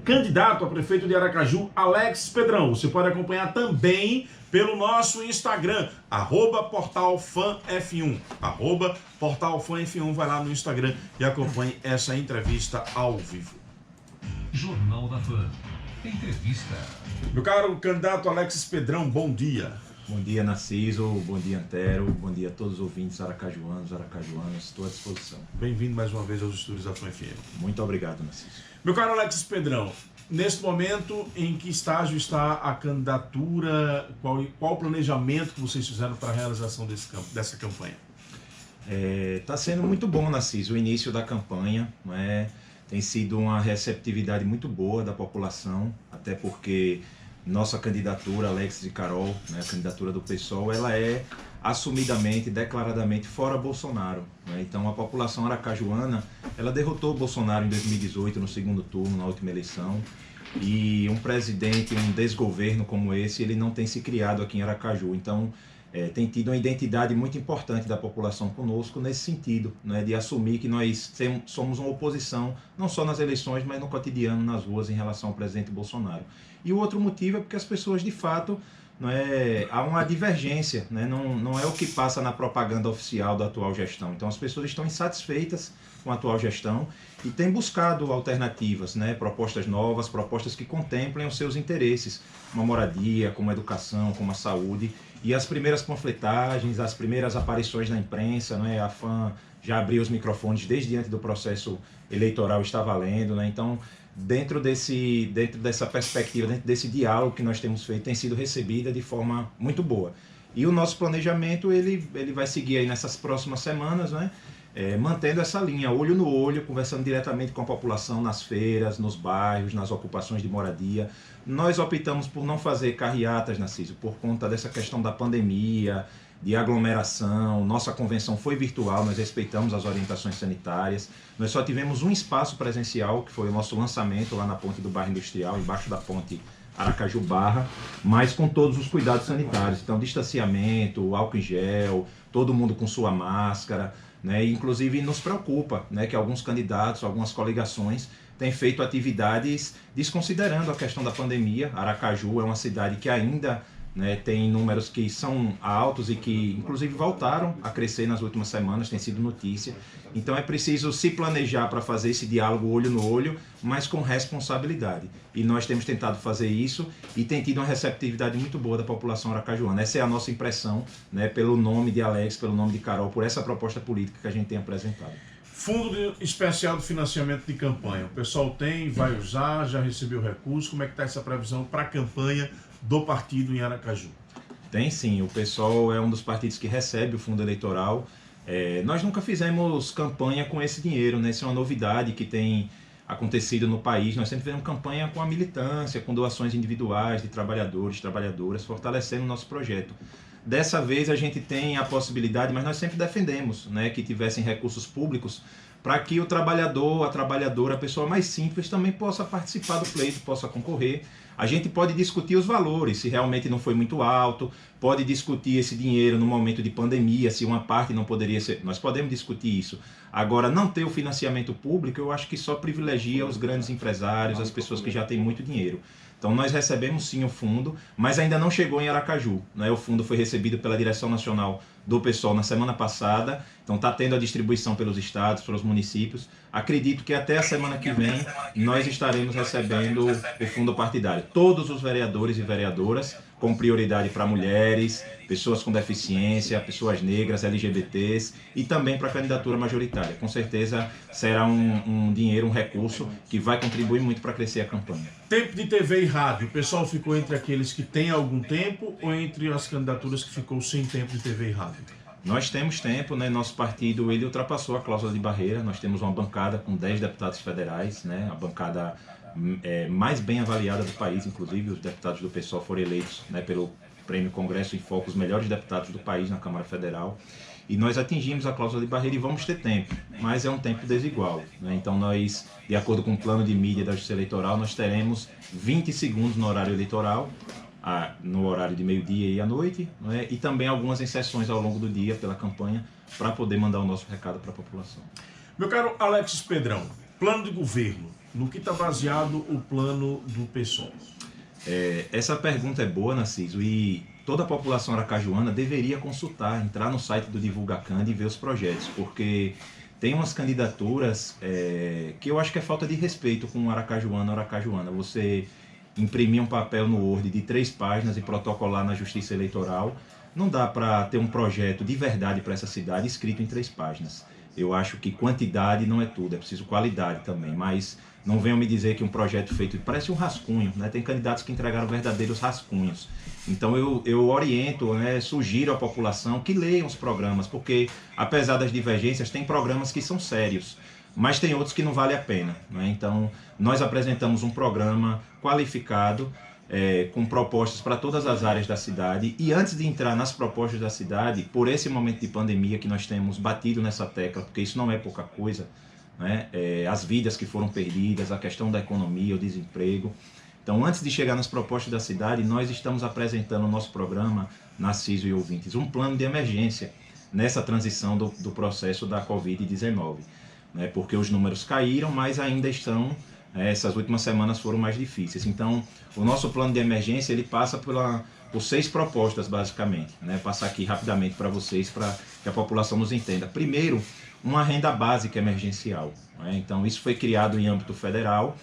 candidato a prefeito de Aracaju, Alex Pedrão. Você pode acompanhar também pelo nosso Instagram, @portalfanf1, @portalfanf1. Vai lá no Instagram e acompanhe essa entrevista ao vivo. Jornal da Fã. Entrevista. Meu caro candidato Alex Pedrão, bom dia. Bom dia, Narciso, bom dia, Antero, bom dia a todos os ouvintes aracajuanas, estou à disposição. Bem-vindo mais uma vez aos estúdios da Fã FM. Muito obrigado, Narciso. Meu caro Alex Pedrão, neste momento, em que estágio está a candidatura, qual o planejamento que vocês fizeram para a realização dessa campanha? Está sendo muito bom, Narciso, o início da campanha, não é? Tem sido uma receptividade muito boa da população, até porque nossa candidatura, Alex e Carol, né, a candidatura do PSOL, ela é assumidamente, declaradamente fora Bolsonaro, né? Então a população aracajuana, ela derrotou o Bolsonaro em 2018 no segundo turno, na última eleição, e um presidente, um desgoverno como esse, ele não tem se criado aqui em Aracaju. Então tem tido uma identidade muito importante da população conosco nesse sentido, né, de assumir que nós somos uma oposição, não só nas eleições, mas no cotidiano, nas ruas, em relação ao presidente Bolsonaro. E o outro motivo é porque as pessoas, de fato, há uma divergência, né, não é o que passa na propaganda oficial da atual gestão. Então as pessoas estão insatisfeitas com a atual gestão e têm buscado alternativas, né, propostas novas, propostas que contemplem os seus interesses, como a moradia, como a educação, como a saúde. E as primeiras panfletagens, as primeiras aparições na imprensa, né, a FAM já abriu os microfones desde antes do processo eleitoral, está valendo, né? Então, dentro dessa perspectiva, dentro desse diálogo que nós temos feito, tem sido recebida de forma muito boa. E o nosso planejamento, ele vai seguir aí nessas próximas semanas, né? Mantendo essa linha, olho no olho, conversando diretamente com a população nas feiras, nos bairros, nas ocupações de moradia. Nós optamos por não fazer carreatas, Narciso, por conta dessa questão da pandemia, de aglomeração. Nossa convenção foi virtual, nós respeitamos as orientações sanitárias. Nós só tivemos um espaço presencial, que foi o nosso lançamento lá na ponte do bairro Industrial, embaixo da ponte Aracaju Barra, mas com todos os cuidados sanitários. Então, distanciamento, álcool em gel, todo mundo com sua máscara, né? Inclusive nos preocupa, né, que alguns candidatos, algumas coligações têm feito atividades desconsiderando a questão da pandemia. Aracaju é uma cidade que ainda, né, tem números que são altos e que inclusive voltaram a crescer nas últimas semanas, tem sido notícia. Então é preciso se planejar para fazer esse diálogo olho no olho, mas com responsabilidade. E nós temos tentado fazer isso e tem tido uma receptividade muito boa da população aracajuana. Essa é a nossa impressão, né, pelo nome de Alex, pelo nome de Carol, por essa proposta política que a gente tem apresentado. Fundo Especial de Financiamento de Campanha, o pessoal vai usar, já recebeu recurso, como é que está essa previsão para a campanha do partido em Aracaju? Tem sim, o PSOL é um dos partidos que recebe o fundo eleitoral. Nós nunca fizemos campanha com esse dinheiro, né? Isso é uma novidade que tem acontecido no país. Nós sempre fizemos campanha com a militância, com doações individuais de trabalhadores, trabalhadoras, fortalecendo o nosso projeto. Dessa vez a gente tem a possibilidade, mas nós sempre defendemos, né, que tivessem recursos públicos para que o trabalhador, a trabalhadora, a pessoa mais simples também possa participar do pleito, possa concorrer. A gente pode discutir os valores, se realmente não foi muito alto, pode discutir esse dinheiro no momento de pandemia, se uma parte não poderia ser, nós podemos discutir isso. Agora, não ter o financiamento público, eu acho que só privilegia os grandes empresários, as pessoas que já têm muito dinheiro. Então nós recebemos sim o fundo, mas ainda não chegou em Aracaju, né? O fundo foi recebido pela Direção Nacional do PSOL na semana passada, então está tendo a distribuição pelos estados, pelos municípios. Acredito que até a semana que vem nós estaremos recebendo o fundo partidário. Todos os vereadores e vereadoras, com prioridade para mulheres, pessoas com deficiência, pessoas negras, LGBTs e também para a candidatura majoritária. Com certeza será um dinheiro, um recurso que vai contribuir muito para crescer a campanha. Tempo de TV e rádio, o pessoal ficou entre aqueles que têm algum tempo ou entre as candidaturas que ficou sem tempo de TV e rádio? Nós temos tempo, né? Nosso partido ele ultrapassou a cláusula de barreira, nós temos uma bancada com 10 deputados federais, né? A bancada mais bem avaliada do país, inclusive os deputados do PSOL foram eleitos, né, pelo Prêmio Congresso em Foco, os melhores deputados do país na Câmara Federal. E nós atingimos a cláusula de barreira e vamos ter tempo, mas é um tempo desigual, né? Então nós, de acordo com o plano de mídia da Justiça Eleitoral, nós teremos 20 segundos no horário eleitoral, no horário de meio-dia e à noite, né? E também algumas inserções ao longo do dia pela campanha para poder mandar o nosso recado para a população. Meu caro Alex Pedrão, plano de governo. No que está baseado o plano do PSOL? Essa pergunta é boa, Narciso, e toda a população aracajuana deveria consultar, entrar no site do Divulgacand e ver os projetos, porque tem umas candidaturas que eu acho que é falta de respeito com o aracajuano ou aracajuana. Você imprimir um papel no Word de 3 páginas e protocolar na Justiça Eleitoral, não dá para ter um projeto de verdade para essa cidade escrito em 3 páginas. Eu acho que quantidade não é tudo, é preciso qualidade também, mas não venham me dizer que um projeto feito parece um rascunho, né? Tem candidatos que entregaram verdadeiros rascunhos. Então eu oriento, né, sugiro à população que leiam os programas, porque apesar das divergências, tem programas que são sérios, mas tem outros que não vale a pena, né? Então nós apresentamos um programa qualificado, com propostas para todas as áreas da cidade, e antes de entrar nas propostas da cidade, por esse momento de pandemia que nós temos batido nessa tecla, porque isso não é pouca coisa, né? As vidas que foram perdidas, a questão da economia, o desemprego. Então, antes de chegar nas propostas da cidade, nós estamos apresentando o nosso programa, Narciso e ouvintes, um plano de emergência nessa transição do processo da Covid-19, né? Porque os números caíram, mas ainda estão... essas últimas semanas foram mais difíceis. Então, o nosso plano de emergência ele passa por 6 propostas, basicamente, né? Passar aqui rapidamente para vocês, para que a população nos entenda. Primeiro, uma renda básica emergencial, né? Então, isso foi criado em âmbito federal.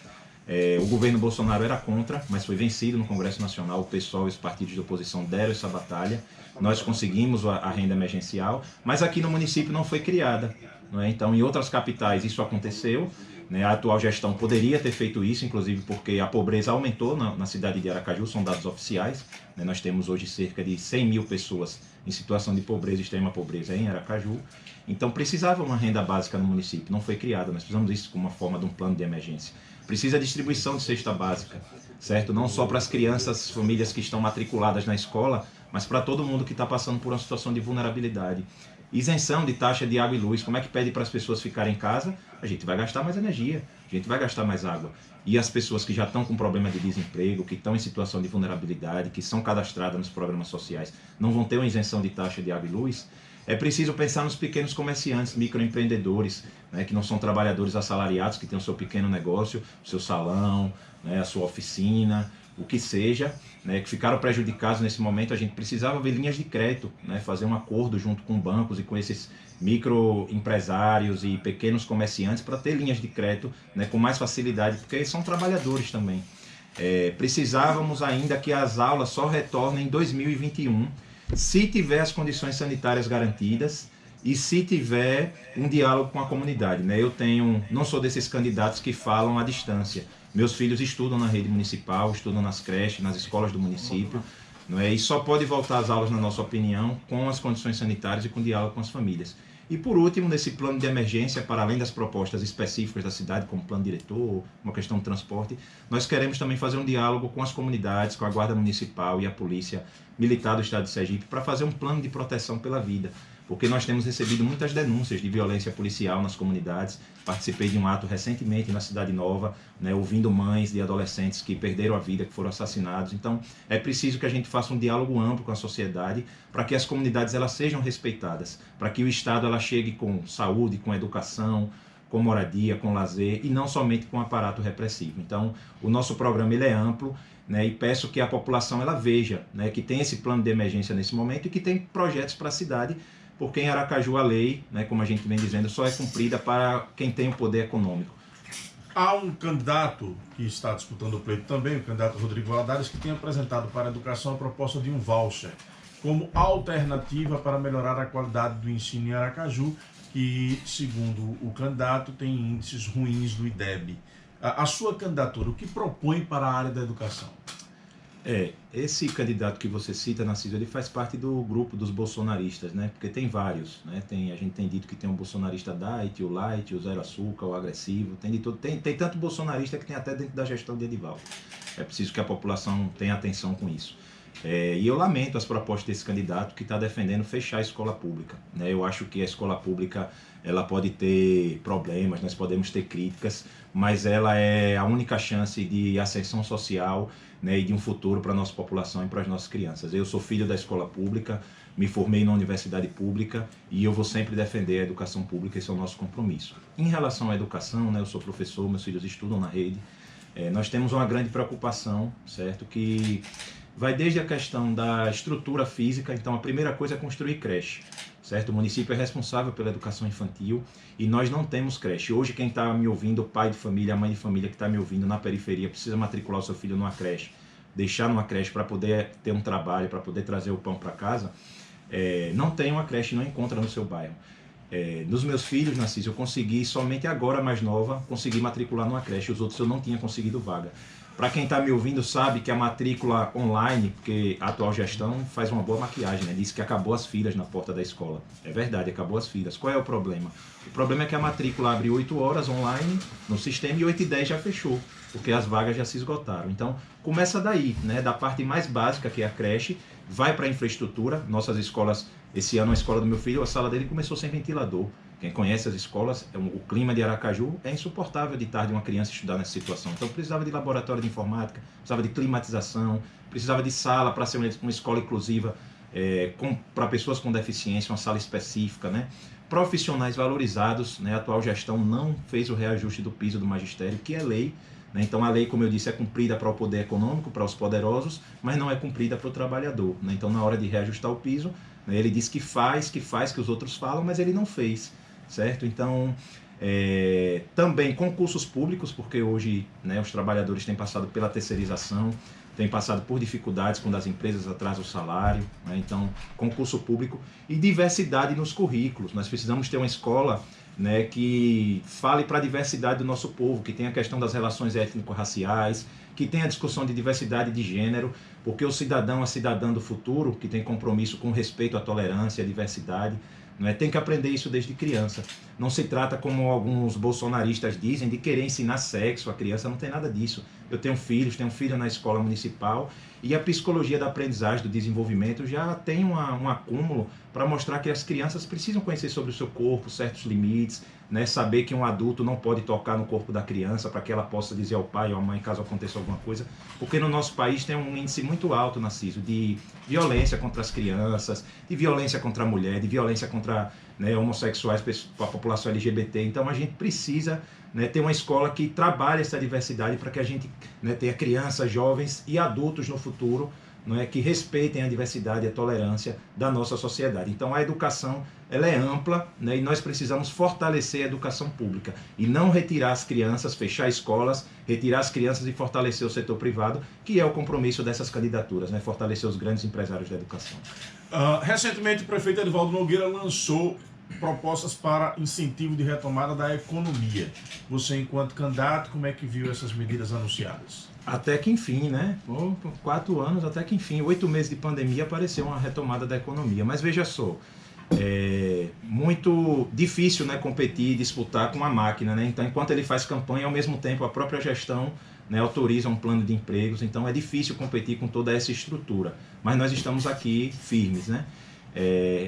O governo Bolsonaro era contra, mas foi vencido no Congresso Nacional. O PSOL e os partidos de oposição deram essa batalha. Nós conseguimos a renda emergencial, mas aqui no município não foi criada, né? Então, em outras capitais isso aconteceu. A atual gestão poderia ter feito isso, inclusive porque a pobreza aumentou na cidade de Aracaju, são dados oficiais. Nós temos hoje cerca de 100 mil pessoas em situação de pobreza, extrema pobreza em Aracaju. Então precisava uma renda básica no município, não foi criada, nós precisamos disso como uma forma de um plano de emergência. Precisa distribuição de cesta básica, certo? Não só para as crianças, famílias que estão matriculadas na escola, mas para todo mundo que está passando por uma situação de vulnerabilidade. Isenção de taxa de água e luz. Como é que pede para as pessoas ficarem em casa? A gente vai gastar mais energia, a gente vai gastar mais água. E as pessoas que já estão com problema de desemprego, que estão em situação de vulnerabilidade, que são cadastradas nos programas sociais, não vão ter uma isenção de taxa de água e luz? É preciso pensar nos pequenos comerciantes, microempreendedores, né, que não são trabalhadores assalariados, que têm o seu pequeno negócio, o seu salão, né, a sua oficina, o que seja, né, que ficaram prejudicados nesse momento. A gente precisava ver linhas de crédito, né, fazer um acordo junto com bancos e com esses microempresários e pequenos comerciantes para ter linhas de crédito, né, com mais facilidade, porque eles são trabalhadores também. Precisávamos ainda que as aulas só retornem em 2021, se tiver as condições sanitárias garantidas e se tiver um diálogo com a comunidade, né? Eu não sou desses candidatos que falam à distância. Meus filhos estudam na rede municipal, estudam nas creches, nas escolas do município, não é? E só pode voltar às aulas, na nossa opinião, com as condições sanitárias e com diálogo com as famílias. E por último, nesse plano de emergência, para além das propostas específicas da cidade, como plano diretor, uma questão de transporte, nós queremos também fazer um diálogo com as comunidades, com a Guarda Municipal e a Polícia Militar do Estado de Sergipe, para fazer um plano de proteção pela vida. Porque nós temos recebido muitas denúncias de violência policial nas comunidades. Participei de um ato recentemente na Cidade Nova, né, ouvindo mães de adolescentes que perderam a vida, que foram assassinados. Então, é preciso que a gente faça um diálogo amplo com a sociedade para que as comunidades elas sejam respeitadas, para que o Estado ela chegue com saúde, com educação, com moradia, com lazer e não somente com aparato repressivo. Então, o nosso programa ele é amplo, né, e peço que a população ela veja, né, que tem esse plano de emergência nesse momento e que tem projetos para a cidade, porque em Aracaju a lei, né, como a gente vem dizendo, só é cumprida para quem tem o poder econômico. Há um candidato que está disputando o pleito também, o candidato Rodrigo Valadares, que tem apresentado para a educação a proposta de um voucher como alternativa para melhorar a qualidade do ensino em Aracaju, que, segundo o candidato, tem índices ruins do IDEB. A sua candidatura, o que propõe para a área da educação? Esse candidato que você cita, Narciso, ele faz parte do grupo dos bolsonaristas, né? Porque tem vários, né? A gente tem dito que tem um bolsonarista diet, o light, o zero açúcar, o agressivo, tem de tudo. Tem tanto bolsonarista que tem até dentro da gestão de Edivaldo. É preciso que a população tenha atenção com isso. E eu lamento as propostas desse candidato que está defendendo fechar a escola pública, né? Eu acho que a escola pública ela pode ter problemas, nós podemos ter críticas, mas ela é a única chance de ascensão social, né, e de um futuro para a nossa população e para as nossas crianças. Eu sou filho da escola pública, me formei na universidade pública e eu vou sempre defender a educação pública, esse é o nosso compromisso. Em relação à educação, né, eu sou professor, meus filhos estudam na rede, nós temos uma grande preocupação, certo, que vai desde a questão da estrutura física. Então a primeira coisa é construir creche, certo? O município é responsável pela educação infantil e nós não temos creche. Hoje quem está me ouvindo, o pai de família, a mãe de família que está me ouvindo na periferia, precisa matricular o seu filho numa creche, deixar numa creche para poder ter um trabalho, para poder trazer o pão para casa, não tem uma creche, não encontra no seu bairro. Nos meus filhos, Narciso, eu consegui somente agora, mais nova, consegui matricular numa creche, os outros eu não tinha conseguido vaga. Para quem está me ouvindo sabe que a matrícula online, porque a atual gestão faz uma boa maquiagem, né? Diz que acabou as filas na porta da escola. É verdade, acabou as filas. Qual é o problema? O problema é que a matrícula abre 8 horas online no sistema e 8h10 já fechou, porque as vagas já se esgotaram. Então, começa daí, né? Da parte mais básica, que é a creche, vai para a infraestrutura. Nossas escolas, esse ano a escola do meu filho, a sala dele começou sem ventilador. Quem conhece as escolas, o clima de Aracaju é insuportável de tarde uma criança estudar nessa situação. Então precisava de laboratório de informática, precisava de climatização, precisava de sala para ser uma escola inclusiva para pessoas com deficiência, uma sala específica, né? Profissionais valorizados, né? A atual gestão não fez o reajuste do piso do magistério, que é lei, né? Então a lei, como eu disse, é cumprida para o poder econômico, para os poderosos, mas não é cumprida para o trabalhador, né? Então na hora de reajustar o piso, né, ele diz que faz, que os outros falam, mas ele não fez. Certo? Então, também concursos públicos, porque hoje, né, os trabalhadores têm passado pela terceirização, têm passado por dificuldades quando as empresas atrasam o salário, né? Então, concurso público e diversidade nos currículos. Nós precisamos ter uma escola, né, que fale para a diversidade do nosso povo, que tenha a questão das relações étnico-raciais, que tenha a discussão de diversidade de gênero, porque o cidadão, a cidadã do futuro, que tem compromisso com respeito à tolerância, à diversidade, tem que aprender isso desde criança. Não se trata, como alguns bolsonaristas dizem, de querer ensinar sexo à criança, não tem nada disso. Eu tenho filho na escola municipal e a psicologia da aprendizagem, do desenvolvimento, já tem um acúmulo para mostrar que as crianças precisam conhecer sobre o seu corpo, certos limites, né? Saber que um adulto não pode tocar no corpo da criança para que ela possa dizer ao pai ou à mãe caso aconteça alguma coisa, porque no nosso país tem um índice muito alto, Narciso, de violência contra as crianças, de violência contra a mulher, de violência contra, né, homossexuais, a população LGBT. Então a gente precisa, né, ter uma escola que trabalhe essa diversidade para que a gente, né, tenha crianças, jovens e adultos no futuro, não é, que respeitem a diversidade e a tolerância da nossa sociedade. Então a educação, ela é ampla, né, e nós precisamos fortalecer a educação pública e não retirar as crianças, fechar escolas, retirar as crianças e fortalecer o setor privado, que é o compromisso dessas candidaturas, né, fortalecer os grandes empresários da educação. Recentemente o prefeito Edivaldo Nogueira lançou propostas para incentivo de retomada da economia. Você, enquanto candidato, como é que viu essas medidas anunciadas? Até que enfim, né? Por 4 anos, até que enfim, 8 meses de pandemia, apareceu uma retomada da economia. Mas veja só, é muito difícil, né, competir e disputar com a máquina, né? Então, enquanto ele faz campanha, ao mesmo tempo a própria gestão, né, autoriza um plano de empregos. Então é difícil competir com toda essa estrutura. Mas nós estamos aqui firmes, né?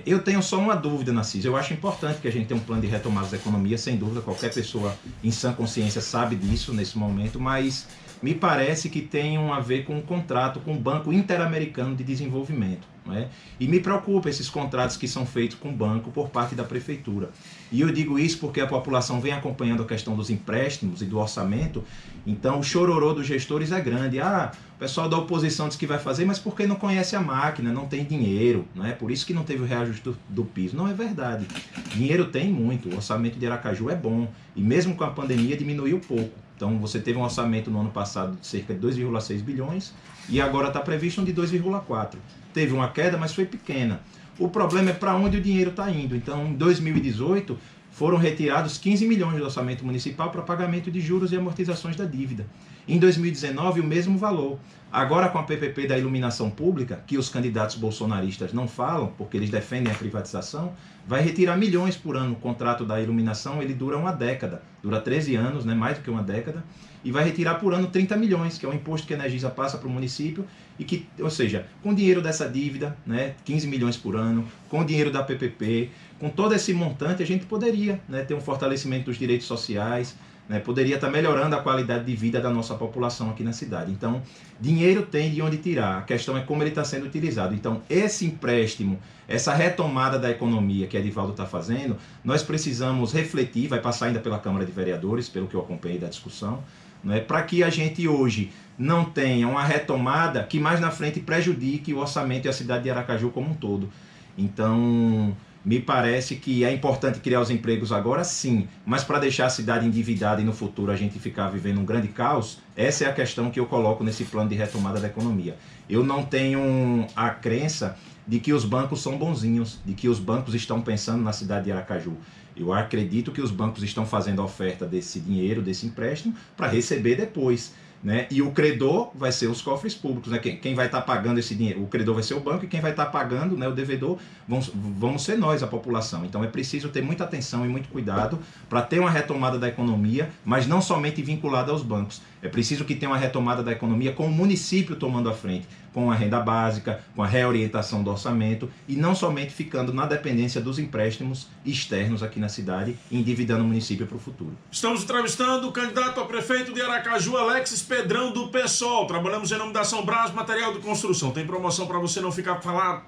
Eu tenho só uma dúvida, Narciso. Eu acho importante que a gente tenha um plano de retomada da economia, sem dúvida, qualquer pessoa em sã consciência sabe disso nesse momento, mas me parece que tem a ver com um contrato com o Banco Interamericano de Desenvolvimento, né? E me preocupa esses contratos que são feitos com o banco por parte da prefeitura. E eu digo isso porque a população vem acompanhando a questão dos empréstimos e do orçamento, então o chororô dos gestores é grande. O pessoal da oposição diz que vai fazer, mas porque não conhece a máquina, não tem dinheiro, né? Por isso que não teve o reajuste do piso. Não é verdade. Dinheiro tem muito, o orçamento de Aracaju é bom, e mesmo com a pandemia diminuiu pouco. Então você teve um orçamento no ano passado de cerca de 2,6 bilhões e agora está previsto um de 2,4. Teve uma queda, mas foi pequena. O problema é para onde o dinheiro está indo. Então, em 2018, foram retirados 15 milhões do orçamento municipal para pagamento de juros e amortizações da dívida. Em 2019, o mesmo valor. Agora, com a PPP da iluminação pública, que os candidatos bolsonaristas não falam, porque eles defendem a privatização, vai retirar milhões por ano. O contrato da iluminação, ele dura uma década, dura 13 anos, né, mais do que uma década, e vai retirar por ano 30 milhões, que é o imposto que a Energisa passa para o município, e que, ou seja, com o dinheiro dessa dívida, né, 15 milhões por ano, com o dinheiro da PPP, com todo esse montante, a gente poderia, né, ter um fortalecimento dos direitos sociais, né, poderia estar melhorando a qualidade de vida da nossa população aqui na cidade. Então, dinheiro tem de onde tirar, a questão é como ele está sendo utilizado. Então, esse empréstimo, essa retomada da economia que a Edivaldo está fazendo, nós precisamos refletir, vai passar ainda pela Câmara de Vereadores, pelo que eu acompanhei da discussão, né, para que a gente hoje não tenha uma retomada que mais na frente prejudique o orçamento e a cidade de Aracaju como um todo. Então, me parece que é importante criar os empregos agora, sim, mas para deixar a cidade endividada e no futuro a gente ficar vivendo um grande caos, essa é a questão que eu coloco nesse plano de retomada da economia. Eu não tenho a crença de que os bancos são bonzinhos, de que os bancos estão pensando na cidade de Aracaju. Eu acredito que os bancos estão fazendo a oferta desse dinheiro, desse empréstimo, para receber depois, né? E o credor vai ser os cofres públicos, né? Quem vai estar pagando esse dinheiro? O credor vai ser o banco e quem vai estar pagando, né, o devedor, vamos ser nós, a população. Então é preciso ter muita atenção e muito cuidado para ter uma retomada da economia, mas não somente vinculada aos bancos. É preciso que tenha uma retomada da economia com o município tomando a frente, com a renda básica, com a reorientação do orçamento e não somente ficando na dependência dos empréstimos externos aqui na cidade e endividando o município para o futuro. Estamos entrevistando o candidato a prefeito de Aracaju, Alexis Pedrão, do PSOL. Trabalhamos em nome da São Brás Material de Construção. Tem promoção para você não ficar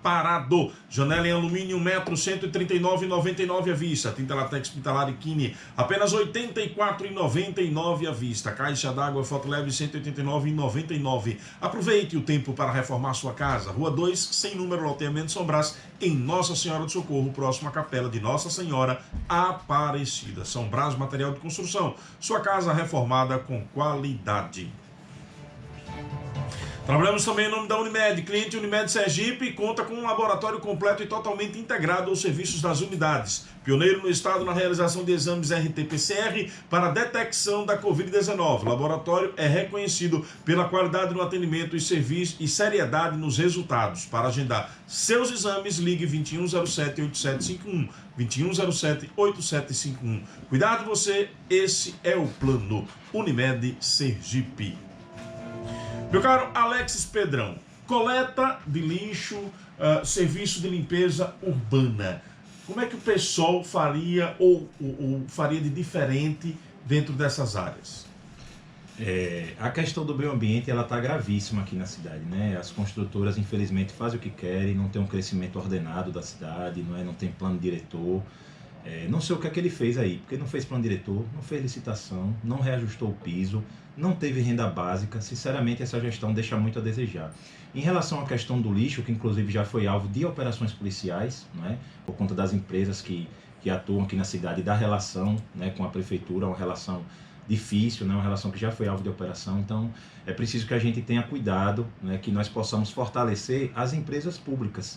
parado. Janela em alumínio, 1 metro, R$ 139,99 à vista. Tinta Latex Pitalar e Kine, apenas R$ 84,99 à vista. Caixa d'água Fotoleve, R$ 189,99. Aproveite o tempo para reformar sua casa. Rua 2, sem número, loteamento São Brás, em Nossa Senhora do Socorro, próximo à capela de Nossa Senhora Aparecida. São Brás Material de Construção. Sua casa reformada com qualidade. Trabalhamos também em nome da Unimed. Cliente Unimed Sergipe conta com um laboratório completo e totalmente integrado aos serviços das unidades. Pioneiro no estado na realização de exames RT-PCR para detecção da Covid-19. O laboratório é reconhecido pela qualidade no atendimento e serviço e seriedade nos resultados. Para agendar seus exames, ligue 2107-8751. 2107-8751. Cuidado de você, esse é o plano Unimed Sergipe. Meu caro Alexis Pedrão, coleta de lixo, serviço de limpeza urbana. Como é que o PSOL faria ou faria de diferente dentro dessas áreas? A questão do meio ambiente ela está gravíssima aqui na cidade, né? As construtoras infelizmente fazem o que querem, não tem um crescimento ordenado da cidade, não tem plano diretor. Não sei o que é que ele fez aí, porque não fez plano diretor, não fez licitação, não reajustou o piso, não teve renda básica. Sinceramente, essa gestão deixa muito a desejar. Em relação à questão do lixo, que inclusive já foi alvo de operações policiais, né, por conta das empresas que atuam aqui na cidade, da relação, né, com a prefeitura, uma relação difícil, né, uma relação que já foi alvo de operação. Então, é preciso que a gente tenha cuidado, né, que nós possamos fortalecer as empresas públicas.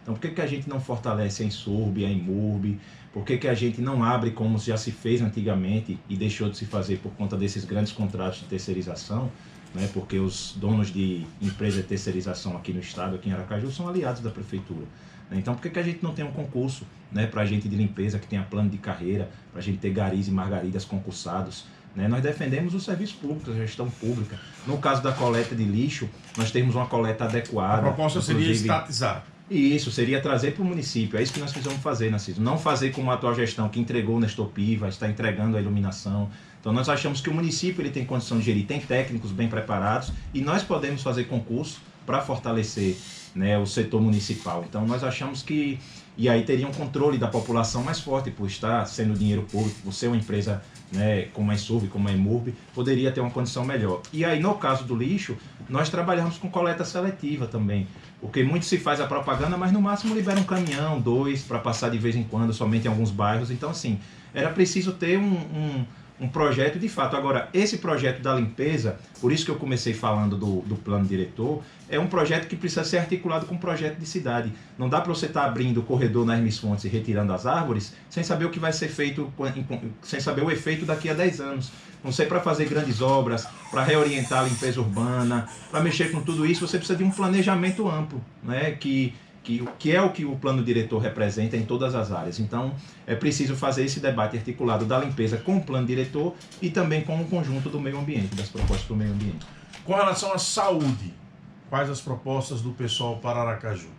Então, por que a gente não fortalece a Insurb, a Imurb? Por que a gente não abre como já se fez antigamente e deixou de se fazer por conta desses grandes contratos de terceirização? Né? Porque os donos de empresa de terceirização aqui no estado, aqui em Aracaju, são aliados da prefeitura. Né? Então, por que a gente não tem um concurso, né, para a gente de limpeza que tenha plano de carreira, para a gente ter garis e margaridas concursados? Né? Nós defendemos o serviço público, a gestão pública. No caso da coleta de lixo, nós temos uma coleta adequada. A proposta seria estatizar. E isso seria trazer para o município. É isso que nós precisamos fazer, Narciso. Não fazer como a atual gestão que entregou o Nestor Piva, está entregando a iluminação. Então nós achamos que o município ele tem condição de gerir, tem técnicos bem preparados e nós podemos fazer concurso para fortalecer, né, o setor municipal. Então nós achamos que, e aí teria um controle da população mais forte, por estar sendo dinheiro público, por ser uma empresa, né, como a Insurb, como a Imurb, poderia ter uma condição melhor. E aí no caso do lixo, nós trabalhamos com coleta seletiva também, porque muito se faz a propaganda, mas no máximo libera um caminhão, 2, para passar de vez em quando, somente em alguns bairros. Então assim, era preciso ter um projeto de fato. Agora, esse projeto da limpeza, por isso que eu comecei falando do plano diretor, é um projeto que precisa ser articulado com um projeto de cidade. Não dá para você estar abrindo o corredor na Hermes Fontes e retirando as árvores sem saber o que vai ser feito, sem saber o efeito daqui a 10 anos. Não sei, para fazer grandes obras, para reorientar a limpeza urbana, para mexer com tudo isso, você precisa de um planejamento amplo, né, que é o que o plano diretor representa em todas as áreas. Então, é preciso fazer esse debate articulado da limpeza com o plano diretor e também com o conjunto do meio ambiente, das propostas para o meio ambiente. Com relação à saúde, quais as propostas do PSOL para Aracaju?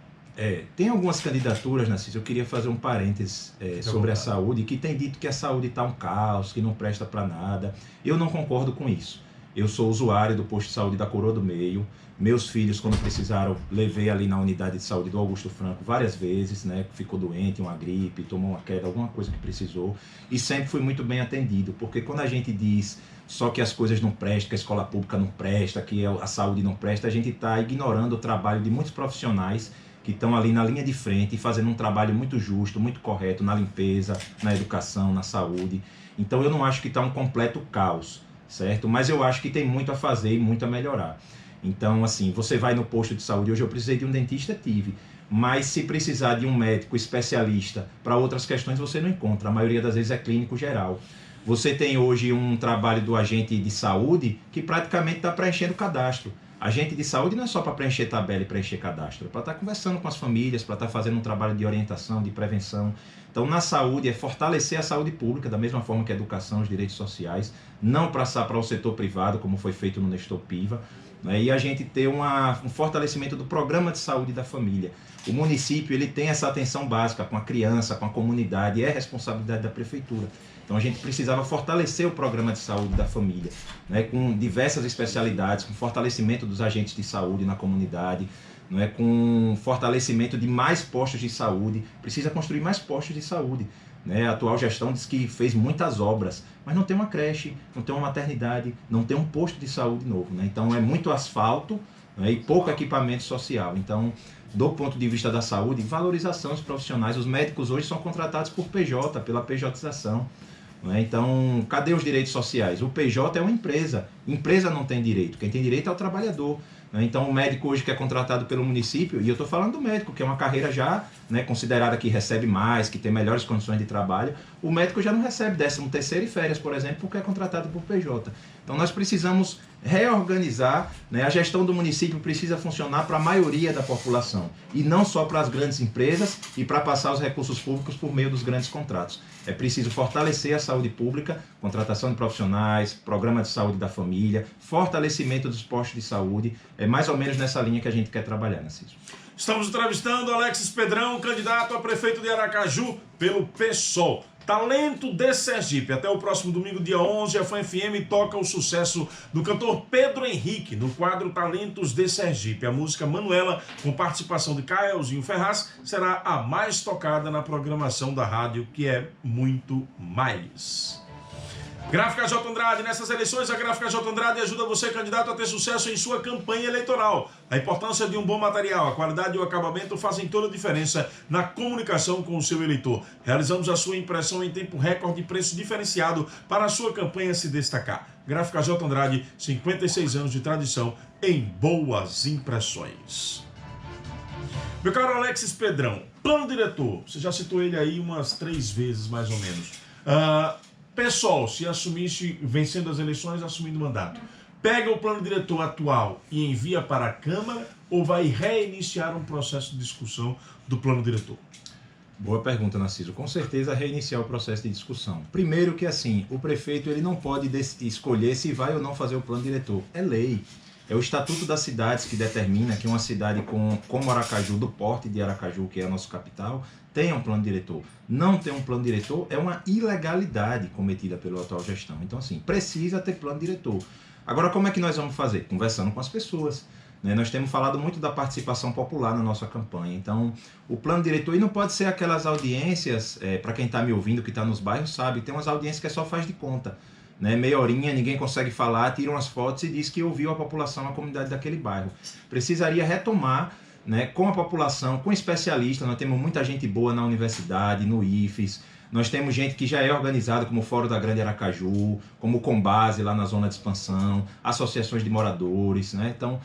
Tem algumas candidaturas, Narciso, eu queria fazer um parênteses sobre a saúde, que tem dito que a saúde está um caos, que não presta para nada. Eu não concordo com isso. Eu sou usuário do posto de saúde da Coroa do Meio. Meus filhos, quando precisaram, levei ali na unidade de saúde do Augusto Franco várias vezes, né? Ficou doente, uma gripe, tomou uma queda, alguma coisa que precisou. E sempre fui muito bem atendido, porque quando a gente diz só que as coisas não prestam, que a escola pública não presta, que a saúde não presta, a gente está ignorando o trabalho de muitos profissionais que estão ali na linha de frente, fazendo um trabalho muito justo, muito correto, na limpeza, na educação, na saúde. Então eu não acho que está um completo caos, certo? Mas eu acho que tem muito a fazer e muito a melhorar. Então, assim, você vai no posto de saúde, hoje eu precisei de um dentista, tive. Mas se precisar de um médico especialista para outras questões, você não encontra. A maioria das vezes é clínico geral. Você tem hoje um trabalho do agente de saúde que praticamente está preenchendo o cadastro. Agente de saúde não é só para preencher tabela e preencher cadastro, é para estar conversando com as famílias, para estar fazendo um trabalho de orientação, de prevenção. Então, na saúde, é fortalecer a saúde pública, da mesma forma que a educação, os direitos sociais, não passar para o setor privado, como foi feito no Nestor Piva, né? E a gente ter um fortalecimento do programa de saúde da família. O município ele tem essa atenção básica com a criança, com a comunidade, é responsabilidade da prefeitura. Então a gente precisava fortalecer o programa de saúde da família, né, com diversas especialidades, com fortalecimento dos agentes de saúde na comunidade, não é, com fortalecimento de mais postos de saúde. Precisa construir mais postos de saúde. Né? A atual gestão diz que fez muitas obras, mas não tem uma creche, não tem uma maternidade, não tem um posto de saúde novo. Né? Então é muito asfalto, né, e pouco equipamento social. Então, do ponto de vista da saúde, valorização dos profissionais. Os médicos hoje são contratados por PJ, pela PJização. Então, cadê os direitos sociais? O PJ é uma empresa não tem direito, quem tem direito é o trabalhador. Então, o médico hoje que é contratado pelo município, e eu estou falando do médico, que é uma carreira já, né, considerada que recebe mais, que tem melhores condições de trabalho, o médico já não recebe 13º e férias, por exemplo, porque é contratado por PJ. Então, nós precisamos reorganizar, né, a gestão do município precisa funcionar para a maioria da população, e não só para as grandes empresas e para passar os recursos públicos por meio dos grandes contratos. É preciso fortalecer a saúde pública, contratação de profissionais, programa de saúde da família, fortalecimento dos postos de saúde. É mais ou menos nessa linha que a gente quer trabalhar, Narciso. Estamos entrevistando Alexis Pedrão, candidato a prefeito de Aracaju pelo PSOL. Talento de Sergipe. Até o próximo domingo, dia 11, a Fã FM toca o sucesso do cantor Pedro Henrique no quadro Talentos de Sergipe. A música Manuela, com participação de Caelzinho Ferraz, será a mais tocada na programação da rádio, que é muito mais. Gráfica J. Andrade. Nessas eleições, a Gráfica J. Andrade ajuda você, candidato, a ter sucesso em sua campanha eleitoral. A importância de um bom material, a qualidade e o acabamento fazem toda a diferença na comunicação com o seu eleitor. Realizamos a sua impressão em tempo recorde e preço diferenciado para a sua campanha se destacar. Gráfica J. Andrade, 56 anos de tradição em boas impressões. Meu caro Alexis Pedrão, plano diretor, você já citou ele aí umas 3 vezes mais ou menos. PSOL, se assumisse, vencendo as eleições, assumindo o mandato, pega o plano diretor atual e envia para a Câmara ou vai reiniciar um processo de discussão do plano diretor? Boa pergunta, Narciso. Com certeza reiniciar o processo de discussão. Primeiro que assim, o prefeito ele não pode escolher se vai ou não fazer o plano diretor. É lei. É o Estatuto das Cidades que determina que uma cidade como Aracaju, do porte de Aracaju, que é a nossa capital, tenha um plano diretor. Não ter um plano diretor é uma ilegalidade cometida pela atual gestão. Então, assim, precisa ter plano diretor. Agora, como é que nós vamos fazer? Conversando com as pessoas. Né? Nós temos falado muito da participação popular na nossa campanha. Então, o plano diretor, e não pode ser aquelas audiências, para quem está me ouvindo, que está nos bairros, sabe, tem umas audiências que é só faz de conta. Né, meia horinha, ninguém consegue falar, tira umas fotos e diz que ouviu a população, a comunidade daquele bairro. Precisaria retomar, né, com a população, com especialistas. Nós temos muita gente boa na universidade, no IFES, nós temos gente que já é organizada, como o Fórum da Grande Aracaju, como o Combase lá na zona de expansão, associações de moradores, né? Então,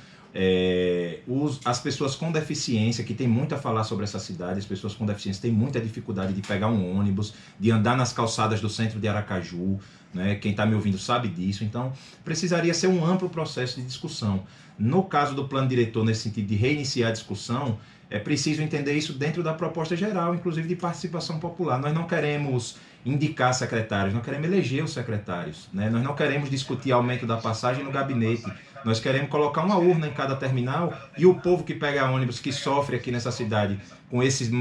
as pessoas com deficiência, que tem muito a falar sobre essa cidade, as pessoas com deficiência têm muita dificuldade de pegar um ônibus, de andar nas calçadas do centro de Aracaju, né? Quem está me ouvindo sabe disso. Então, precisaria ser um amplo processo de discussão. No caso do plano diretor, nesse sentido de reiniciar a discussão, é preciso entender isso dentro da proposta geral, inclusive de participação popular. Nós não queremos indicar secretários, nós queremos eleger os secretários, né? Nós não queremos discutir aumento da passagem no gabinete. Nós queremos colocar uma urna em cada terminal e o povo que pega ônibus, que sofre aqui nessa cidade com esse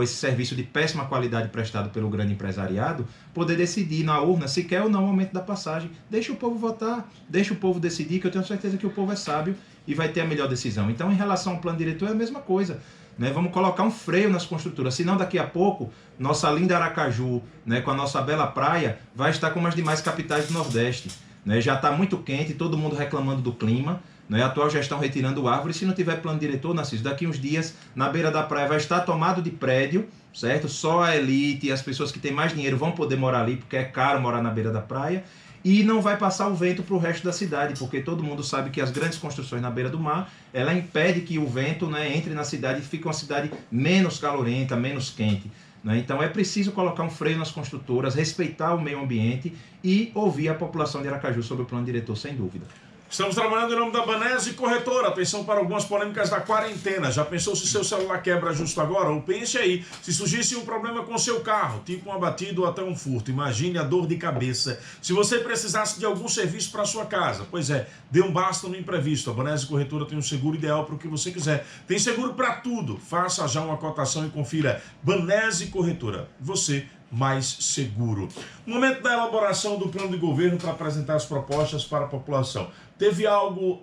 serviço de péssima qualidade prestado pelo grande empresariado, poder decidir na urna se quer ou não o aumento da passagem. Deixa o povo votar, deixa o povo decidir, que eu tenho certeza que o povo é sábio e vai ter a melhor decisão. Então, em relação ao plano diretor, é a mesma coisa. Né? Vamos colocar um freio nas construtoras, senão daqui a pouco nossa linda Aracaju, né, com a nossa bela praia, vai estar como as demais capitais do Nordeste. Né? Já está muito quente, todo mundo reclamando do clima, né? A atual gestão retirando árvores. Se não tiver plano diretor, Narciso, daqui uns dias na beira da praia vai estar tomado de prédio, certo? Só a elite e as pessoas que têm mais dinheiro vão poder morar ali, porque é caro morar na beira da praia. E não vai passar o vento para o resto da cidade, porque todo mundo sabe que as grandes construções na beira do mar, ela impede que o vento, né, entre na cidade e fique uma cidade menos calorenta, menos quente. Né? Então é preciso colocar um freio nas construtoras, respeitar o meio ambiente e ouvir a população de Aracaju sobre o plano diretor, sem dúvida. Estamos trabalhando em nome da Banese Corretora. Atenção para algumas polêmicas da quarentena. Já pensou se seu celular quebra justo agora? Ou pense aí, se surgisse um problema com seu carro, tipo um abatido ou até um furto. Imagine a dor de cabeça. Se você precisasse de algum serviço para sua casa, pois é, dê um basta no imprevisto. A Banese Corretora tem um seguro ideal para o que você quiser. Tem seguro para tudo. Faça já uma cotação e confira. Banese Corretora. Você mais seguro. No momento da elaboração do plano de governo para apresentar as propostas para a população, teve algo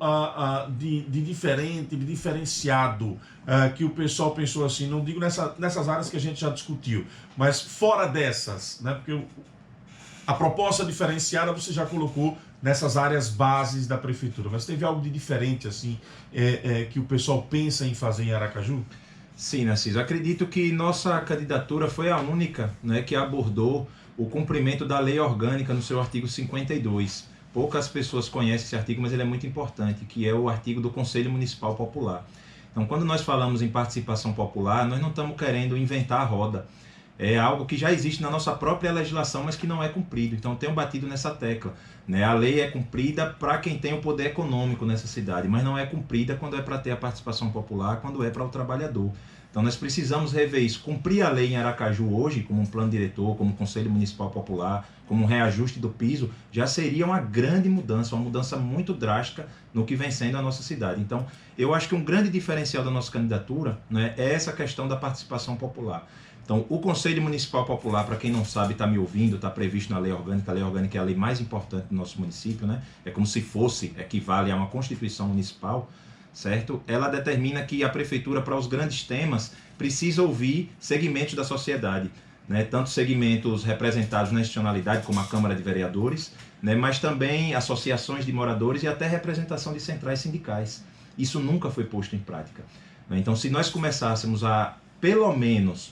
de diferente, de diferenciado, que o pessoal pensou assim, não digo nessas áreas que a gente já discutiu, mas fora dessas, né? Porque a proposta diferenciada você já colocou nessas áreas bases da prefeitura, mas teve algo de diferente assim, que o pessoal pensa em fazer em Aracaju? Sim, Narciso. Acredito que nossa candidatura foi a única, né, que abordou o cumprimento da lei orgânica no seu artigo 52. Poucas pessoas conhecem esse artigo, mas ele é muito importante, que é o artigo do Conselho Municipal Popular. Então, quando nós falamos em participação popular, nós não estamos querendo inventar a roda. É algo que já existe na nossa própria legislação, mas que não é cumprido. Então, tenho batido nessa tecla. Né? A lei é cumprida para quem tem o poder econômico nessa cidade, mas não é cumprida quando é para ter a participação popular, quando é para o trabalhador. Então, nós precisamos rever isso. Cumprir a lei em Aracaju hoje, como um plano diretor, como um Conselho Municipal Popular, como um reajuste do piso, já seria uma grande mudança, uma mudança muito drástica no que vem sendo a nossa cidade. Então, eu acho que um grande diferencial da nossa candidatura, né, é essa questão da participação popular. Então, o Conselho Municipal Popular, para quem não sabe, está me ouvindo, está previsto na Lei Orgânica. A Lei Orgânica é a lei mais importante do nosso município, né? É como se fosse, equivale a uma Constituição Municipal, certo? Ela determina que a Prefeitura, para os grandes temas, precisa ouvir segmentos da sociedade, né? Tanto segmentos representados na institucionalidade, como a Câmara de Vereadores, né? Mas também associações de moradores e até representação de centrais sindicais. Isso nunca foi posto em prática. Né? Então, se nós começássemos a pelo menos,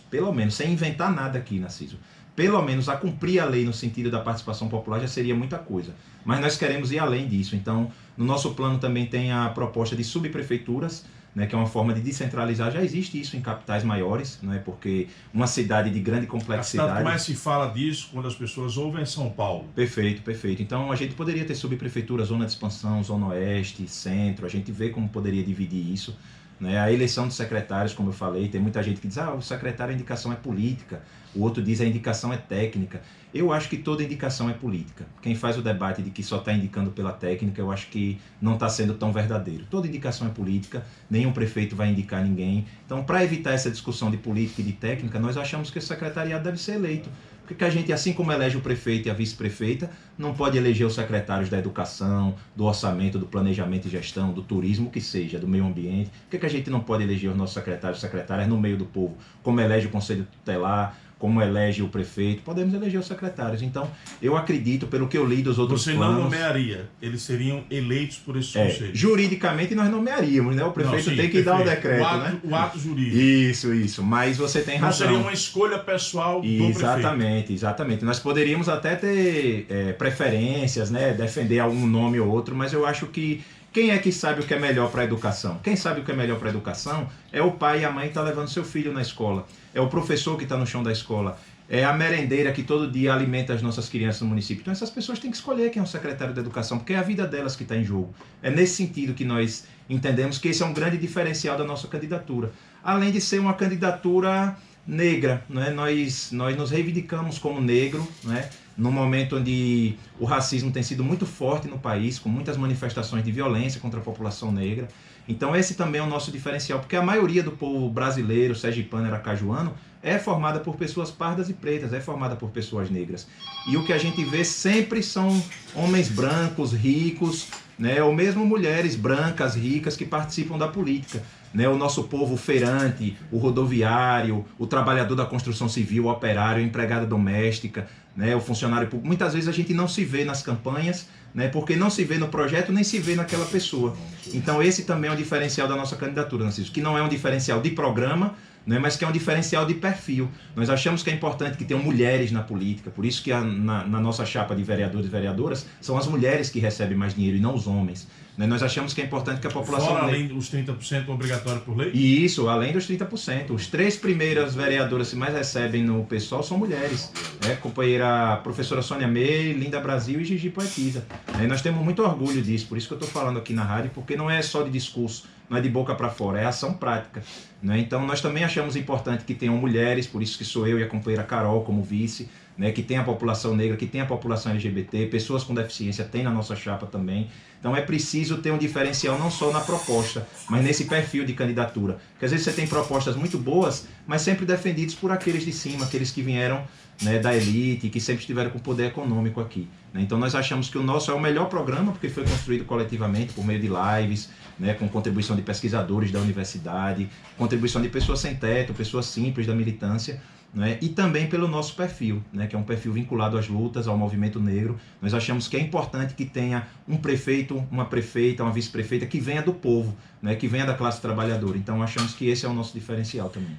sem inventar nada aqui, Narciso, pelo menos a cumprir a lei no sentido da participação popular já seria muita coisa. Mas nós queremos ir além disso. Então, no nosso plano também tem a proposta de subprefeituras, né, que é uma forma de descentralizar. Já existe isso em capitais maiores, né, porque uma cidade de grande complexidade... A cidade que mais se fala disso quando as pessoas ouvem São Paulo. Perfeito, perfeito. Então, a gente poderia ter subprefeitura, zona de expansão, zona oeste, centro, a gente vê como poderia dividir isso. Né? A eleição de secretários, como eu falei, tem muita gente que diz, o secretário, a indicação é política, o outro diz a indicação é técnica. Eu acho que toda indicação é política. Quem faz o debate de que só está indicando pela técnica, eu acho que não está sendo tão verdadeiro. Toda indicação é política, nenhum prefeito vai indicar ninguém. Então, para evitar essa discussão de política e de técnica, nós achamos que o secretariado deve ser eleito. Porque a gente, assim como elege o prefeito e a vice-prefeita, não pode eleger os secretários da educação, do orçamento, do planejamento e gestão, do turismo, o que seja, do meio ambiente. Por que a gente não pode eleger os nossos secretários e secretárias no meio do povo, como elege o conselho tutelar, como elege o prefeito? Podemos eleger os secretários. Então, eu acredito, pelo que eu li dos outros planos... Você não nomearia, eles seriam eleitos por esse conselho. Juridicamente nós nomearíamos, né? O prefeito tem que dar o decreto, o ato jurídico. Isso. Mas você tem razão. Não seria uma escolha pessoal do prefeito. Exatamente. Nós poderíamos até ter preferências, né? Defender algum nome ou outro, mas eu acho que quem é que sabe o que é melhor para a educação? Quem sabe o que é melhor para a educação é o pai e a mãe que estão levando seu filho na escola. É o professor que está no chão da escola. É a merendeira que todo dia alimenta as nossas crianças no município. Então essas pessoas têm que escolher quem é o secretário da educação, porque é a vida delas que está em jogo. É nesse sentido que nós entendemos que esse é um grande diferencial da nossa candidatura. Além de ser uma candidatura negra, né? Nós nos reivindicamos como negro, né? num momento onde o racismo tem sido muito forte no país, com muitas manifestações de violência contra a população negra. Então esse também é o nosso diferencial, porque a maioria do povo brasileiro, sergipano, aracajuano, é formada por pessoas pardas e pretas, é formada por pessoas negras. E o que a gente vê sempre são homens brancos, ricos, né, ou mesmo mulheres brancas, ricas, que participam da política. Né, o nosso povo feirante, o rodoviário, o trabalhador da construção civil, o operário, a empregada doméstica, né, o funcionário público. Muitas vezes a gente não se vê nas campanhas, né, porque não se vê no projeto, nem se vê naquela pessoa. Então esse também é um diferencial da nossa candidatura, Narciso, que não é um diferencial de programa, né, mas que é um diferencial de perfil. Nós achamos que é importante que tenham mulheres na política, por isso que na nossa chapa de vereadores e vereadoras são as mulheres que recebem mais dinheiro e não os homens. Né? Nós achamos que é importante que a população... Fora além dos 30% obrigatório por lei? Isso, além dos 30%. Os 3 primeiras vereadoras que mais recebem no PSOL são mulheres. Né? Companheira professora Sônia May, Linda Brasil e Gigi Poetisa. E nós temos muito orgulho disso, por isso que eu estou falando aqui na rádio, porque não é só de discurso, não é de boca para fora, é ação prática. Né? Então nós também achamos importante que tenham mulheres, por isso que sou eu e a companheira Carol como vice, né? Que tenha a população negra, que tenha a população LGBT, pessoas com deficiência tem na nossa chapa também. Então é preciso ter um diferencial não só na proposta, mas nesse perfil de candidatura. Porque às vezes você tem propostas muito boas, mas sempre defendidas por aqueles de cima, aqueles que vieram, né, da elite, que sempre estiveram com poder econômico aqui. Né? Então nós achamos que o nosso é o melhor programa, porque foi construído coletivamente por meio de lives, né, com contribuição de pesquisadores da universidade, contribuição de pessoas sem teto, pessoas simples da militância, né, e também pelo nosso perfil, né, que é um perfil vinculado às lutas, ao movimento negro. Nós achamos que é importante que tenha um prefeito, uma prefeita, uma vice-prefeita que venha do povo, né, que venha da classe trabalhadora. Então achamos que esse é o nosso diferencial também.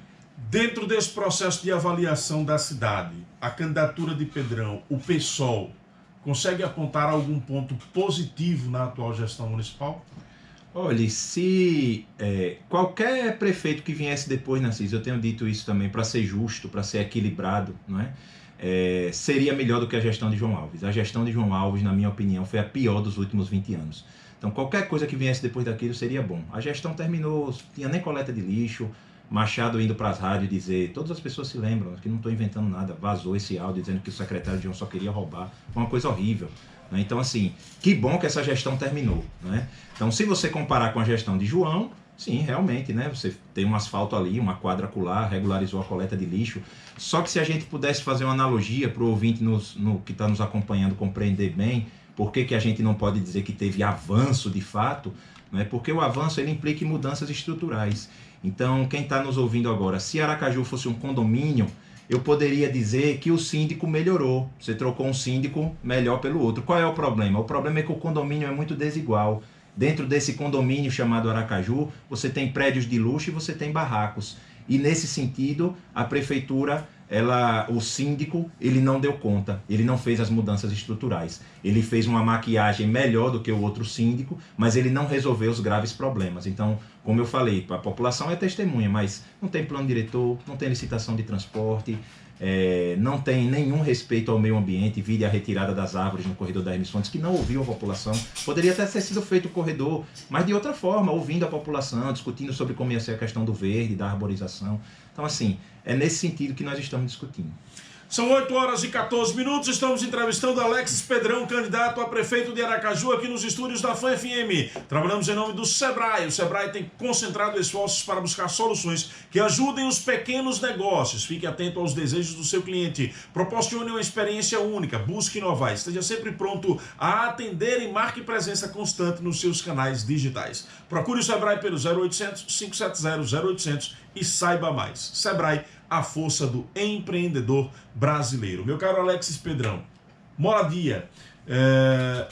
Dentro desse processo de avaliação da cidade, a candidatura de Pedrão, o PSOL, consegue apontar algum ponto positivo na atual gestão municipal? Olha, se qualquer prefeito que viesse depois, Narciso, eu tenho dito isso também, para ser justo, para ser equilibrado, não é? Seria melhor do que a gestão de João Alves. A gestão de João Alves, na minha opinião, foi a pior dos últimos 20 anos. Então qualquer coisa que viesse depois daquilo seria bom. A gestão terminou, tinha nem coleta de lixo, Machado indo para as rádios dizer, todas as pessoas se lembram, que não estou inventando nada, vazou esse áudio dizendo que o secretário de João só queria roubar, foi uma coisa horrível. Né? Então assim, que bom que essa gestão terminou. Né? Então se você comparar com a gestão de João, sim, realmente, né? Você tem um asfalto ali, uma quadra acolá, regularizou a coleta de lixo, só que se a gente pudesse fazer uma analogia para o ouvinte que está nos acompanhando compreender bem, por que a gente não pode dizer que teve avanço de fato, né? Porque o avanço ele implica em mudanças estruturais. Então, quem está nos ouvindo agora, se Aracaju fosse um condomínio, eu poderia dizer que o síndico melhorou. Você trocou um síndico melhor pelo outro. Qual é o problema? O problema é que o condomínio é muito desigual. Dentro desse condomínio chamado Aracaju, você tem prédios de luxo e você tem barracos. E nesse sentido, a prefeitura, o síndico, ele não deu conta, ele não fez as mudanças estruturais. Ele fez uma maquiagem melhor do que o outro síndico, mas ele não resolveu os graves problemas. Então, como eu falei, a população é testemunha, mas não tem plano diretor, não tem licitação de transporte, não tem nenhum respeito ao meio ambiente, vide a retirada das árvores no corredor da Hermes Fontes, que não ouviu a população. Poderia até ter sido feito o corredor, mas de outra forma, ouvindo a população, discutindo sobre como ia ser a questão do verde, da arborização. Então, assim, é nesse sentido que nós estamos discutindo. São 8 horas e 14 minutos, estamos entrevistando Alexis Pedrão, candidato a prefeito de Aracaju, aqui nos estúdios da FAN FM. Trabalhamos em nome do Sebrae. O Sebrae tem concentrado esforços para buscar soluções que ajudem os pequenos negócios. Fique atento aos desejos do seu cliente. Proporcione uma experiência única, busque inovar, esteja sempre pronto a atender e marque presença constante nos seus canais digitais. Procure o Sebrae pelo 0800 570 0800 e saiba mais. Sebrae, a força do empreendedor brasileiro. Meu caro Alexis Pedrão, moradia.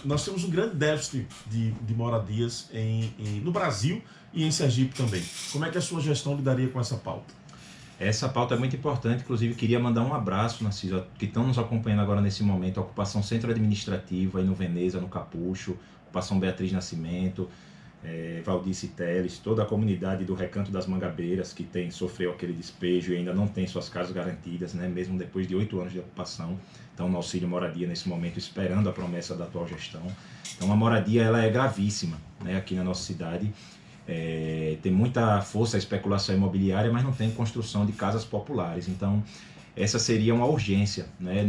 Nós temos um grande déficit de moradias no Brasil e em Sergipe também. Como é que a sua gestão lidaria com essa pauta? Essa pauta é muito importante, inclusive queria mandar um abraço, Narciso, que estão nos acompanhando agora nesse momento, a ocupação Centro Administrativo, aí no Veneza, no Capucho, ocupação Beatriz Nascimento, Valdice Teles, toda a comunidade do Recanto das Mangabeiras que sofreu aquele despejo e ainda não tem suas casas garantidas, né, mesmo depois de 8 anos de ocupação. Então no auxílio moradia nesse momento esperando a promessa da atual gestão. Então a moradia ela é gravíssima, né, aqui na nossa cidade. Tem muita força a especulação imobiliária, mas não tem construção de casas populares. Então, essa seria uma urgência, né?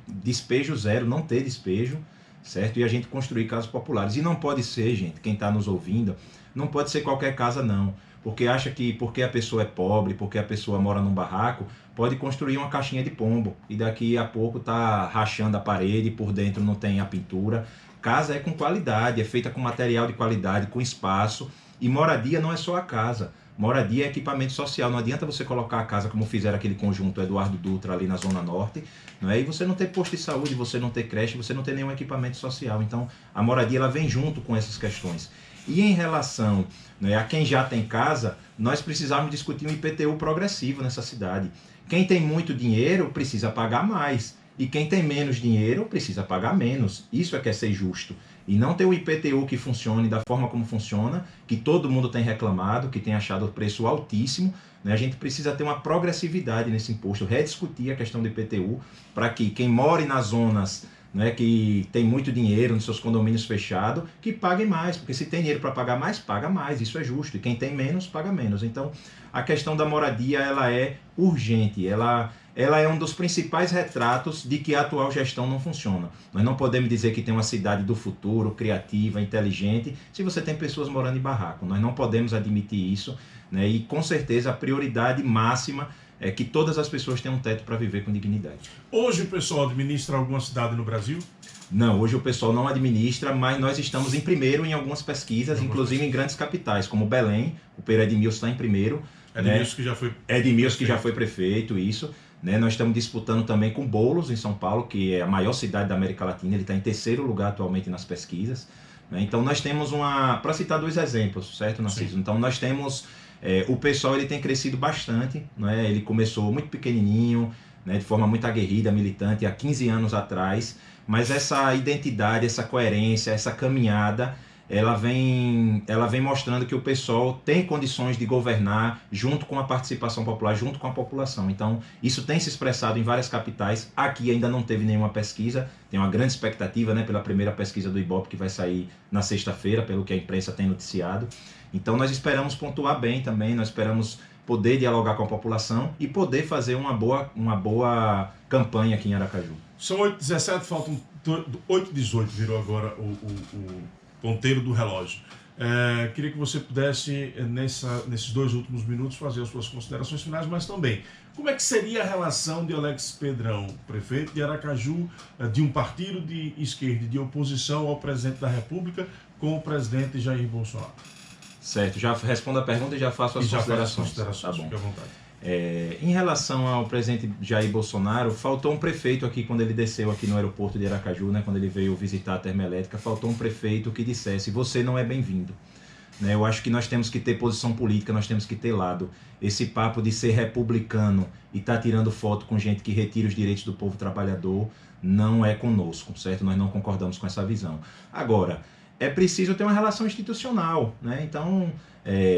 Despejo zero, não ter despejo, certo? E a gente construir casas populares. E não pode ser, gente, quem está nos ouvindo, não pode ser qualquer casa, não. Porque acha que porque a pessoa é pobre, porque a pessoa mora num barraco, pode construir uma caixinha de pombo e daqui a pouco está rachando a parede, por dentro não tem a pintura. Casa é com qualidade, é feita com material de qualidade, com espaço. E moradia não é só a casa. Moradia é equipamento social. Não adianta você colocar a casa como fizeram aquele conjunto Eduardo Dutra ali na Zona Norte, não é? E você não ter posto de saúde, você não ter creche, você não ter nenhum equipamento social. Então, a moradia ela vem junto com essas questões. E em relação, né, a quem já tem casa, nós precisamos discutir um IPTU progressivo nessa cidade. Quem tem muito dinheiro precisa pagar mais. E quem tem menos dinheiro precisa pagar menos. Isso é que é ser justo. E não ter o IPTU que funcione da forma como funciona, que todo mundo tem reclamado, que tem achado o preço altíssimo, né? A gente precisa ter uma progressividade nesse imposto, rediscutir a questão do IPTU, para que quem mora nas zonas, né, que tem muito dinheiro nos seus condomínios fechados, que paguem mais, porque se tem dinheiro para pagar mais, paga mais, isso é justo, e quem tem menos, paga menos. Então, a questão da moradia, ela é urgente, ela é um dos principais retratos de que a atual gestão não funciona. Nós não podemos dizer que tem uma cidade do futuro, criativa, inteligente, se você tem pessoas morando em barraco. Nós não podemos admitir isso, né? E com certeza a prioridade máxima é que todas as pessoas tenham um teto para viver com dignidade. Hoje o pessoal administra alguma cidade no Brasil? Não, hoje o pessoal não administra, mas nós estamos em primeiro em algumas pesquisas, inclusive em grandes capitais, como Belém, o Pedro Edmilson está em primeiro. Edmilson, né? Que já foi Edmilson, que já foi prefeito, isso. Né? Nós estamos disputando também com Boulos, em São Paulo, que é a maior cidade da América Latina, ele está em terceiro lugar atualmente nas pesquisas. Né? Então nós temos para citar dois exemplos, certo, Narciso? Sim. Então nós temos, o pessoal ele tem crescido bastante, né? Ele começou muito pequenininho, né? De forma muito aguerrida, militante, há 15 anos atrás, mas essa identidade, essa coerência, essa caminhada, ela vem mostrando que o pessoal tem condições de governar junto com a participação popular, junto com a população. Então, isso tem se expressado em várias capitais. Aqui ainda não teve nenhuma pesquisa, tem uma grande expectativa, né, pela primeira pesquisa do Ibope, que vai sair na sexta-feira, pelo que a imprensa tem noticiado. Então, nós esperamos pontuar bem também, nós esperamos poder dialogar com a população e poder fazer uma boa campanha aqui em Aracaju. São 8h17, faltam 8h18, virou agora o ponteiro do relógio. Queria que você pudesse, nesses 2 últimos minutos, fazer as suas considerações finais, mas também, como é que seria a relação de Alex Pedrão, prefeito de Aracaju, de um partido de esquerda e de oposição ao presidente da República, com o presidente Jair Bolsonaro? Certo, já respondo a pergunta e já faço as considerações. Tá bom. Fique à vontade. Em relação ao presidente Jair Bolsonaro, faltou um prefeito aqui quando ele desceu aqui no aeroporto de Aracaju, né, quando ele veio visitar a termoelétrica, faltou um prefeito que dissesse: você não é bem-vindo. Né, eu acho que nós temos que ter posição política, nós temos que ter lado. Esse papo de ser republicano e estar tirando foto com gente que retira os direitos do povo trabalhador não é conosco, certo? Nós não concordamos com essa visão. Agora, é preciso ter uma relação institucional, né? Então,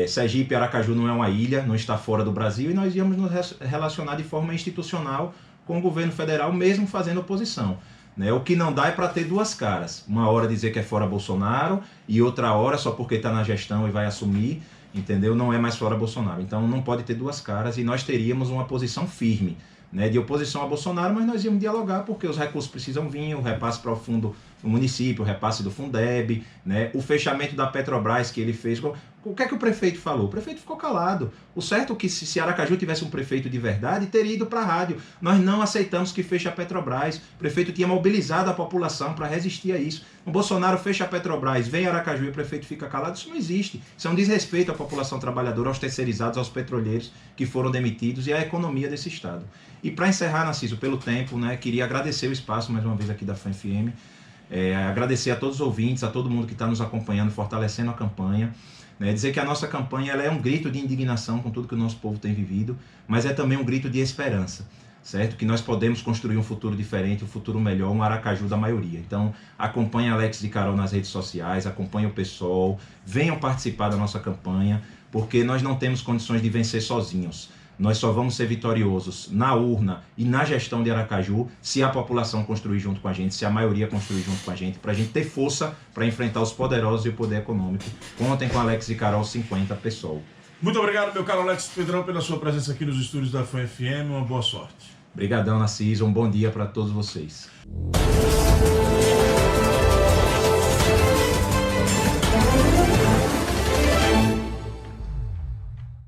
Sergipe e Aracaju não é uma ilha, não está fora do Brasil, e nós íamos nos relacionar de forma institucional com o governo federal, mesmo fazendo oposição. Né? O que não dá é para ter duas caras. Uma hora dizer que é fora Bolsonaro e outra hora só porque está na gestão e vai assumir, entendeu? Não é mais fora Bolsonaro. Então não pode ter duas caras e nós teríamos uma posição firme, né, de oposição a Bolsonaro, mas nós íamos dialogar porque os recursos precisam vir, o repasse para o fundo do município, o repasse do Fundeb, né, o fechamento da Petrobras que ele fez. O que é que o prefeito falou? O prefeito ficou calado. O certo é que se Aracaju tivesse um prefeito de verdade, teria ido para a rádio. Nós não aceitamos que feche a Petrobras. O prefeito tinha mobilizado a população para resistir a isso. O Bolsonaro fecha a Petrobras, vem Aracaju e o prefeito fica calado. Isso não existe. Isso é um desrespeito à população trabalhadora, aos terceirizados, aos petroleiros que foram demitidos e à economia desse estado. E para encerrar, Narciso, pelo tempo, né, queria agradecer o espaço mais uma vez aqui da FAM-FM, agradecer a todos os ouvintes, a todo mundo que está nos acompanhando, fortalecendo a campanha, né, dizer que a nossa campanha ela é um grito de indignação com tudo que o nosso povo tem vivido, mas é também um grito de esperança, certo? Que nós podemos construir um futuro diferente, um futuro melhor, um Aracaju da maioria. Então, acompanhe Alex de Carol nas redes sociais, acompanhe o PSOL, venham participar da nossa campanha, porque nós não temos condições de vencer sozinhos. nós só vamos ser vitoriosos na urna e na gestão de Aracaju se a população construir junto com a gente, se a maioria construir junto com a gente, para a gente ter força para enfrentar os poderosos e o poder econômico. Contem com Alex e Carol 50 PSOL. Muito obrigado, meu caro Alex Pedrão, pela sua presença aqui nos estúdios da FAN FM. Uma boa sorte. Obrigadão, Narciso. Um bom dia para todos vocês.